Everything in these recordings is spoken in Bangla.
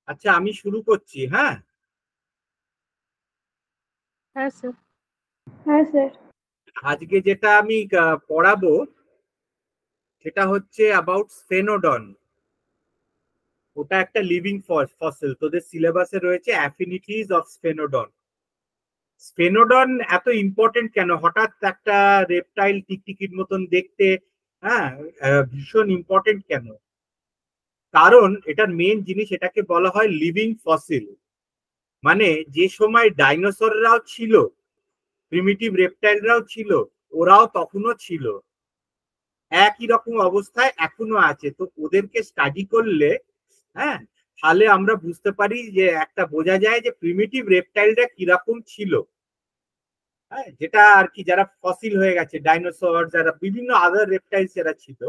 আচ্ছা, আমি শুরু করছি। হ্যাঁ হ্যাঁ স্যার। হ্যাঁ স্যার। আজকে যেটা আমি পড়াবো সেটা হচ্ছে অ্যাবাউট স্ফেনোডন। ওটা একটা লিভিং ফসিল, তোদের সিলেবাসে রয়েছে অ্যাফিনিটিজ অফ স্ফেনোডন। স্ফেনোডন এত ইম্পর্টেন্ট কেন? হঠাৎ একটা রেপটাইল টিকটিকির মতন দেখতে, হ্যাঁ, ভীষণ ইম্পর্টেন্ট কেন? কারণ এটার মেন জিনিস, এটাকে বলা হয় লিভিং ফসিল। মানে যে সময় ডাইনোসররাও ছিল, প্রিমিটিভ রেপটাইলরাও ছিল, ওরাও তখনও ছিল, একই রকম অবস্থায় এখনো আছে। তো ওদেরকে স্টাডি করলে, হ্যাঁ, তাহলে আমরা বুঝতে পারি যে একটা বোঝা যায় যে প্রিমিটিভ রেপটাইলটা কিরকম ছিল। হ্যাঁ, যেটা আর কি যারা ফসিল হয়ে গেছে, ডাইনোসর, যারা বিভিন্ন আদার রেপটাইলস যারা ছিল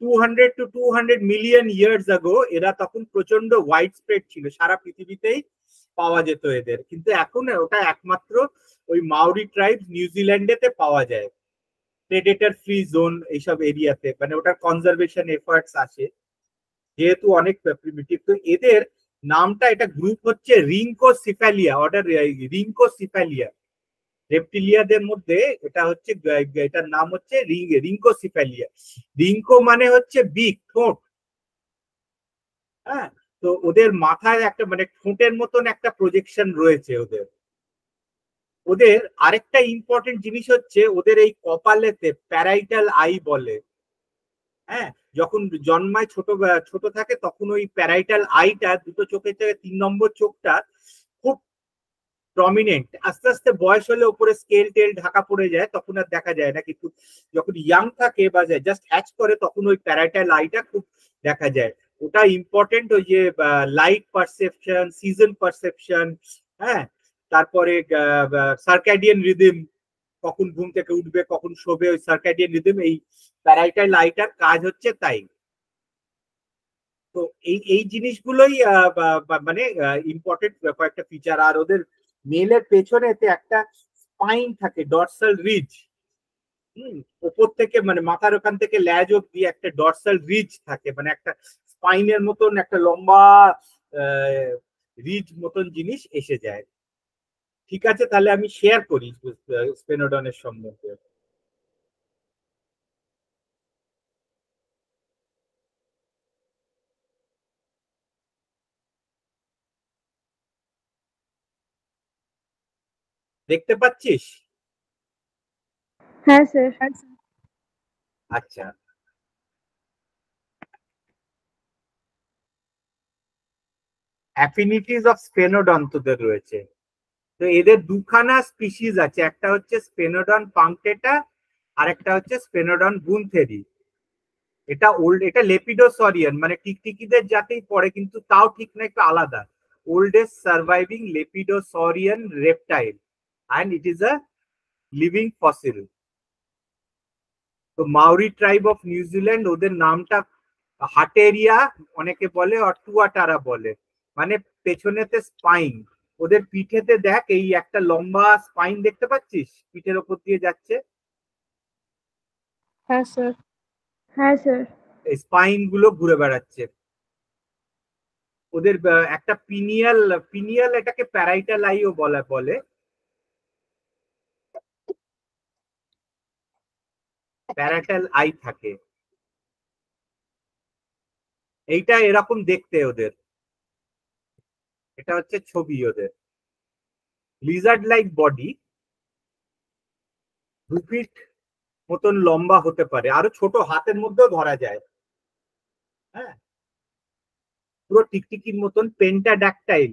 200 to 200 মিলিয়ন ইয়ার্স আগো, এরা তখন প্রচন্ড ওয়াইড স্প্রেড ছিল, সারা পৃথিবীতেই পাওয়া যেত এদের। কিন্তু এখন ওটা একমাত্র ওই মাউরি ট্রাইব নিউজিল্যান্ডেতে পাওয়া যায়, প্রেডেটর ফ্রি জোন এইসব এরিয়াতে, মানে ওটার কনজারভেশন এফার্টস আসে যেহেতু অনেক প্রিমিটিভ। তো এদের নামটা, এটা গ্রুপ হচ্ছে রিঙ্কোসিফ্যালিয়া, অর্ডার রিঙ্কোসিফ্যালিয়া। রেপটিলিয়াদের মধ্যে এটা হচ্ছে, এটার নাম হচ্ছে রিঙ্কোসিফ্যালিয়া। রিঙ্কো মানে হচ্ছে বিগ, ঠোঁট। হ্যাঁ, তো ওদের মাথায় একটা মানে ঠোঁটের মতন একটা প্রজেকশন রয়েছে ওদের। ওদের আরেকটা ইম্পর্টেন্ট জিনিস হচ্ছে ওদের এই কপালেতে প্যারাইটাল আই বলে। হ্যাঁ, যখন জন্মায় ছোট ছোট থাকে তখন ওই প্যারাইটাল আইটা, দুটো চোখের থেকে 3 নম্বর চোখটা খুব প্রমিনেন্ট। আস্তে আস্তে বয়স হলে উপরে স্কেল টেল ঢাকা পড়ে যায়, তখন আর দেখা যায় না। কিন্তু যখন ইয়াং থাকে বা জাস্ট হ্যাচ করে তখন ওই প্যারাইটাল আইটা খুব দেখা যায়। ওটা ইম্পর্টেন্ট, ওই যে লাইট পারসেপশন, সিজন পারসেপশন, হ্যাঁ, তারপরে সার্কাডিয়ান রিদম, কখন ঘুম থেকে উঠবে কখন শোবে, ওই সার্কাডিয়ান রিদম, এই প্যারাইটাল আইটার কাজ হচ্ছে তাই। তো এই এই জিনিসগুলোই মানে ইম্পর্টেন্ট কয়েকটা ফিচার। আর ওদের মেলের পেছনেতে একটা স্পাইন থাকে, ডরসাল রিজ। ওপর থেকে মানে মাথার ওখান থেকে ল্যাজ অব্দি একটা ডরসাল রিজ থাকে, মানে একটা স্পাইনের মতন একটা লম্বা রিজ মতন জিনিস এসে যায়। ঠিক আছে, তাহলে আমি শেয়ার করি স্পেনোডনের সম্বন্ধে। দেখতে পাচ্ছিস? হ্যাঁ স্যার। আচ্ছা, অ্যাফিনিটিস অফ স্পেনোডন তোদের রয়েছে। তো এদের দুখানা স্পিসিস আছে, একটা হচ্ছে স্পেনোডন পাংক্টেটা, আর একটা হচ্ছে স্পেনোডন গুনথেরি। এটা লেপিডোসরিয়ান, মানে টিকটিকিদের জাতেই পড়ে, কিন্তু তাও ঠিক না, একটু আলাদা। Oldest surviving lepidosaurian reptile, and it is a living fossil. তো মাউরি ট্রাইব অফ নিউজিল্যান্ড, ওদের নামটা হাটেরিয়া অনেকে বলে, আর টুয়াটারা বলে, মানে পেছনেতে স্পাইন। ওদের পিঠেতে দেখ, এই একটা লম্বা স্পাইন দেখতে পাচ্ছিস, পিঠের ওপর দিয়ে যাচ্ছে। হ্যাঁ স্যার। হ্যাঁ স্যার। এই স্পাইন গুলো ঘুরে বেড়াচ্ছে। ওদের একটা পিনিয়াল, পিনিয়াল এটাকে প্যারাইটাল আইও বলে, প্যারাটাল আই থাকে। এইটা এরকম দেখতে ওদের। এটা হচ্ছে ছবি ওদের। লিজার্ড লাইক বডি, 2 ফিট মতন লম্বা হতে পারে, আরো ছোট, হাতের মধ্যেও ধরা যায়। হ্যাঁ, পুরো টিকটিকির মতন, পেন্টাডাকটাইল,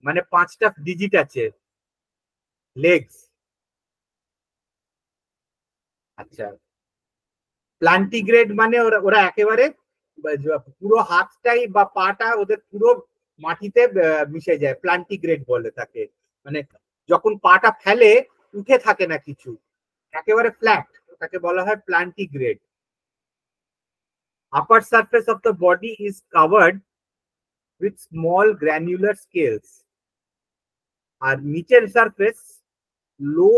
মানে 5টা ডিজিট আছে লেগস। আচ্ছা, প্লান্টিগ্রেড মানে ওরা ওরা একেবারে পুরো হাতটাই বা পাটা ওদের পুরো মাটিতে মিশে যায়, প্লান্টিগ্রেড বলে তাকে। মানে যখন পাটা ফেলে উঠে থাকে না কিছু, একেবারে ফ্ল্যাট, তাকে বলা হয় plantigrade. Upper surface of the body is covered with small granular scales, আর নিচের সারফেস লো,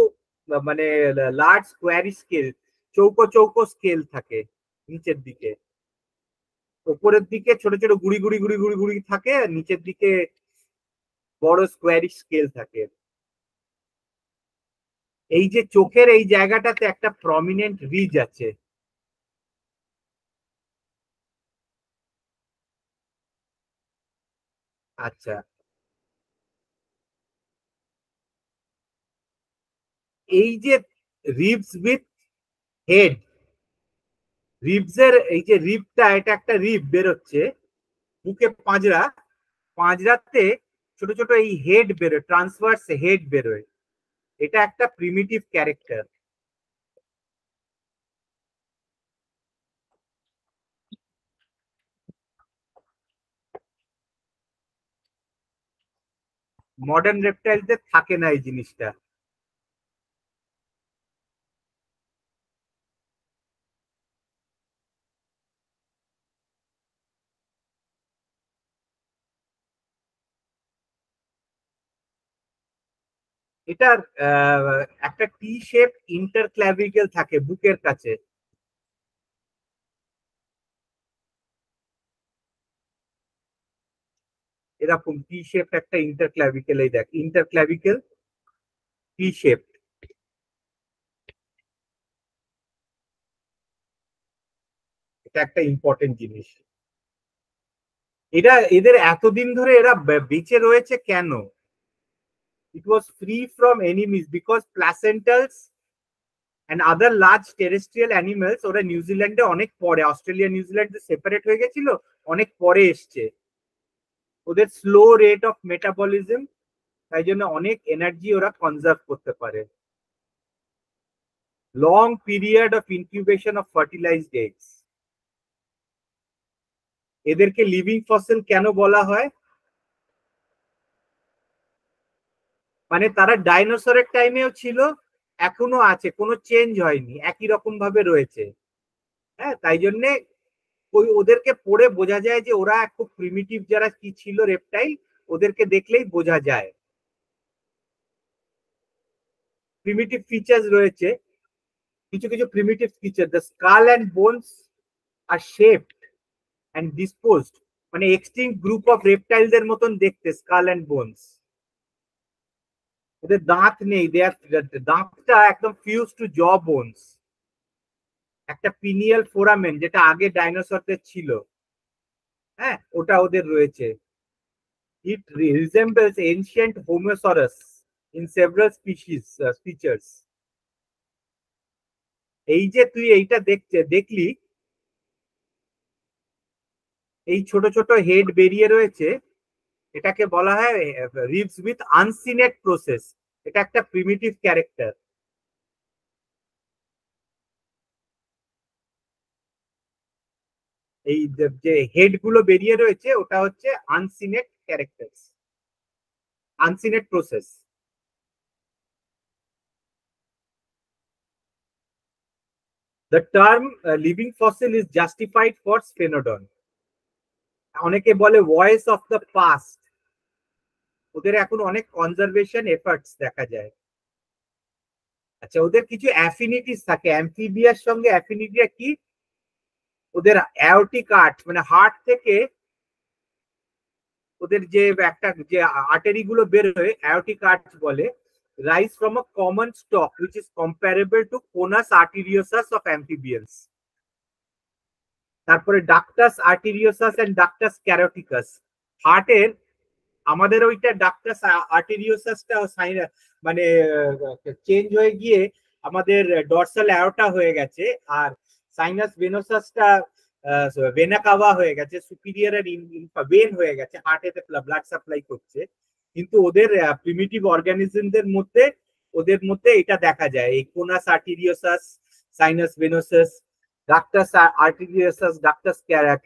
মানে লার্জ স্কোয়ারি স্কেল, চৌকো চৌকো স্কেল থাকে নিচের দিকে, উপরের দিকে ছোট ছোট গুড়ি গুড়ি গুড়ি গুড়ি গুড়ি থাকে, নিচের দিকে বড় স্কোয়ারিশ স্কেল থাকে। এই যে চোখের এই জায়গাটাতে একটা প্রমিনেন্ট রিজ আছে, আচ্ছা এই যে রিবস উইথ হেড, রিবস এর এই যে রিবটা, এটা একটা রিব বেরোচ্ছে বুকে, পাঁজরা, পাঁজরাতে ছোট ছোট এই হেড বেরোয়, ট্রান্সভার্স হেড বেরোয়, এটা একটা প্রিমিটিভ ক্যারেক্টার। মডার্ন রেপটাইলদের থাকে না এই জিনিসটা। এটার একটা টি শেপ ইন্টারক্লাভিকেল থাকে বুকের কাছে, এরকম টি শেপ একটা ইন্টারক্লাভিকেল, এই দেখ ইন্টারক্লাভিকেল টি শেপ, এটা একটা ইম্পর্টেন্ট জিনিস। এরা এদের এতদিন ধরে এরা বেঁচে রয়েছে কেন? It was free from enemies because placentals and other large terrestrial animals, ওরা নিউজিল্যান্ডে অনেক পরে, অস্ট্রেলিয়া নিউজিল্যান্ড সেপারেট হয়ে গেছিল, অনেক পরে এসছে, ওদের স্লো রেট অফ মেটাবলিজম, তাই জন্য অনেক এনার্জি ওরা কনজার্ভ করতে পারে। Long period of incubation of fertilised eggs. এদেরকে লিভিং ফসিল কেন বলা হয়? মানে তারা ডাইনোসরের টাইমেও ছিল, এখনো আছে, কোনো চেঞ্জ হয়নি, একই রকম ভাবে রয়েছে। হ্যাঁ, তাই জন্য ওই ওদেরকে পড়ে বোঝা যায় যে ওরা খুব প্রিমিটিভ যারা কি ছিল রেপটাইল, ওদেরকে দেখলেই বোঝা যায়। প্রিমিটিভ ফিচার্স রয়েছে, কিছু কিছু primitive feature, the skull and bones are shaped and disposed, মানে এক্সটিংক্ট গ্রুপ অফ রেপটাইলদের মতন দেখতে স্কাল অ্যান্ড বোনস। ওদের দাঁত নেই, দাঁতটা একদম ফিউজ টু জ বোনস, একটা পিনিয়াল ফোরামেন যেটা আগে ডাইনোসরদের ছিল, হ্যাঁ ওটা ওদের রয়েছে। It resembles ancient homoeosaurus in several species features. এই যে তুই এইটা দেখলি, এই ছোট ছোট হেড বেরিয়ে রয়েছে, এটাকে বলা হয় রিবস উইথ আনসিনেট প্রসেস, এটা একটা প্রিমিটিভ ক্যারেক্টার। এই যে হেড গুলো বেরিয়ে রয়েছে ওটা হচ্ছে uncinate character, uncinate process. The term living fossil is justified for Sphenodon. অনেকে বলে ভয়েস অফ দ্য পাস্ট, ওদের এখন অনেক কনজারভেশন এফার্টস দেখা যায়। আচ্ছা, ওদের কিছু অ্যাফিনিটিস থাকে, অ্যামফিবিয়ার সঙ্গে অ্যাফিনিটিটা কি? ওদের অ্যাওটিক আর্ট, মানে হার্ট থেকে ওদের যে একটা যে আর্টারি গুলো বেরোয়, অ্যাওটিক আর্ট বলে, rise from a common stock which is comparable to conus arteriosus of amphibians. তারপরে ডাক্টাস আর্টেরিওসাস এন্ড ডাক্টাস ক্যারোটিকাস, হার্টের আমাদের ওইটা ডাক্টাস আর্টেরিওসাসটা মানে চেঞ্জ হয়ে গিয়ে আমাদের ডরসাল অ্যাওর্টা হয়ে গেছে, আর সাইনাস ভেনোসাসটা ভেনা কাভা হয়ে গেছে, সুপিরিয়র আর ভেন হয়ে গেছে, হার্টেতে ব্লাড সাপ্লাই করছে। কিন্তু ওদের প্রিমিটিভ অর্গানিজমদের মধ্যে, ওদের মধ্যে এটা দেখা যায়, এই conus arteriosus, sinus venosus, ductus arteriosus, ductus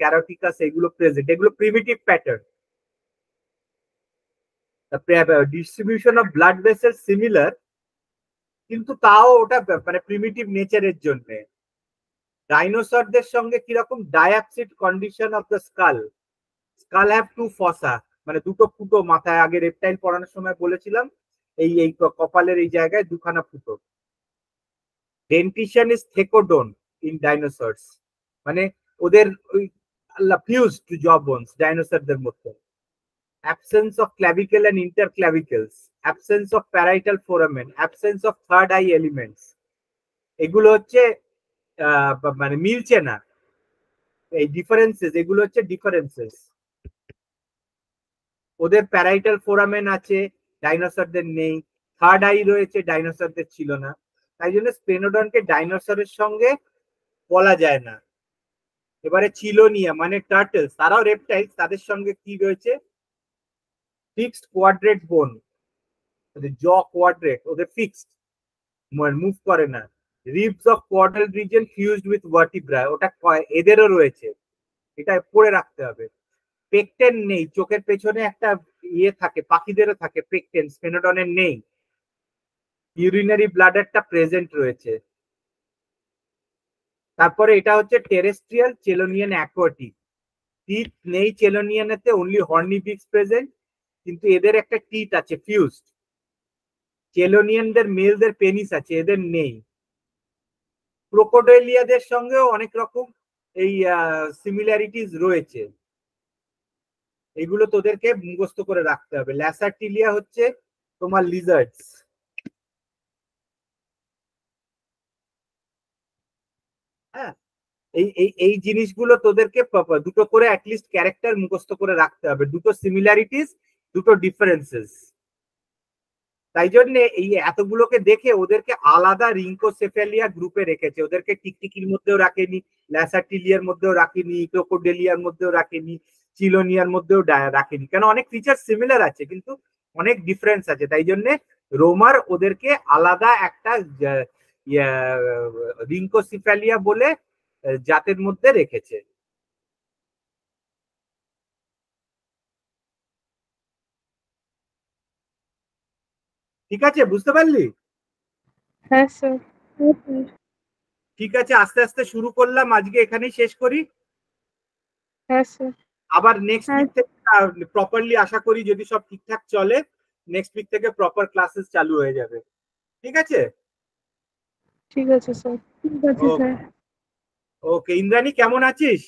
caroticus, এগুলো প্রেজেন্ট, এগুলো primitive pattern. Distribution of blood vessel similar, কিন্তু তাও ওটা মানে প্রিমিটিভ নেচারের জন্য। ডাইনোসরদের সঙ্গে কিরকম diapsid condition of the skull, skull have two fossa, মানে দুটো ফুটো মাথায়, আগে রেপটাইল পড়ানোর সময় বলেছিলাম, এই এই কপালের এই জায়গায় দুখানা ফুটো। ডেন্টিশন ইজ থেকোডোন ইন ডাইনোসরস, মানে ওদের ওই ফিউজড জ বোনস ডাইনোসরদের মধ্যে। Absence of clavicle and interclavicles, absence of parietal foramen, absence of third eye elements, এগুলো হচ্ছে মানে মিলছে না, এই ডিফারেন্সেস, এগুলো হচ্ছে ডিফারেন্সেস। ওদের প্যারাইটাল ফোরামেন আছে, ডাইনোসরদের নেই। থার্ড আই রয়েছে, ডাইনোসরদের ছিল না। তাই জন্য স্পেনোডনকে ডাইনোসরের সঙ্গে বলা যায় না। এবারে চিলোনিয়া মানে টার্টলস, তারাও রেপটাইলস, তাদের সঙ্গে কি রয়েছে? ফিক্সড কোয়াড্রেট বোন, জ কোয়াড্রেট, ওদের ফিক্সড, মুভ করে না। Ribs of caudal region fused with vertebra, ওটা এদেরও রয়েছে, এটা পড়ে রাখতে হবে। পেকটেন নেই, চোখের পেছনে একটা ইয়ে থাকে, পাখিদেরও থাকে পেকটেন, স্পেনোডনের নেই। ইউরিনারি ব্লাডারটা প্রেজেন্ট রয়েছে। তারপরে এটা হচ্ছে টেরেস্ট্রিয়াল চেলোনিয়ান অ্যাকোয়াটিক, টিথ নেই চেলোনিয়ানেতে, অনলি হর্নিবিক্স প্রেজেন্ট, কিন্তু এদের একটা টিথ আছে ফিউজড। চেলোনিয়ানদের মেলদের পেনিস আছে, এদের নেই। ক্রোকোডাইলিয়াদের সঙ্গেও অনেক রকম এই সিমিলারিটিস রয়েছে, এগুলো তোদেরকে মুখস্থ করে রাখতে হবে। ল্যাসার্টিলিয়া হচ্ছে তোমার লিজার্ডস। হ্যাঁ, এই এই এই জিনিসগুলো তোদেরকে দুটো করে অ্যাটলিস্ট ক্যারেক্টার মুখস্থ করে রাখতে হবে, দুটো সিমিলারিটিস, দুটো ডিফারেন্সেস। তাই জন্য এই এতগুলোকে দেখে ওদেরকে আলাদা রিঙ্কোসেফেলিয়া গ্রুপে রেখেছে, ওদেরকে টিকটিকির মধ্যেও রাখেনি, ল্যাসার্টিলিয়ার মধ্যেও রাখেনি, ক্রোকোডেলিয়ার মধ্যেও রাখেনি, চিলোনিয়ার মধ্যেও রাখেনি, কেন অনেক ফিচার সিমিলার আছে কিন্তু অনেক ডিফারেন্স আছে। তাই জন্য রোমার ওদেরকে আলাদা একটা রিঙ্কোসেফেলিয়া বলে জাতের মধ্যে রেখেছে। ঠিক আছে, বুঝতে পারলি? হ্যাঁ স্যার। ঠিক আছে, আস্তে আস্তে শুরু করলাম, আজকে এখানেই শেষ করি। হ্যাঁ স্যার। আবার নেক্সট উইক থেকে প্রপারলি, আশা করি যদি সব ঠিকঠাক চলে, নেক্সট উইক থেকে প্রপার ক্লাসেস চালু হয়ে যাবে। ঠিক আছে? ঠিক আছে স্যার। ঠিক আছে স্যার। ওকে, ইন্দ্রাণী কেমন আছিস?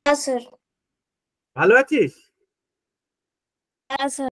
হ্যাঁ স্যার। ভালো আছিস? হ্যাঁ স্যার।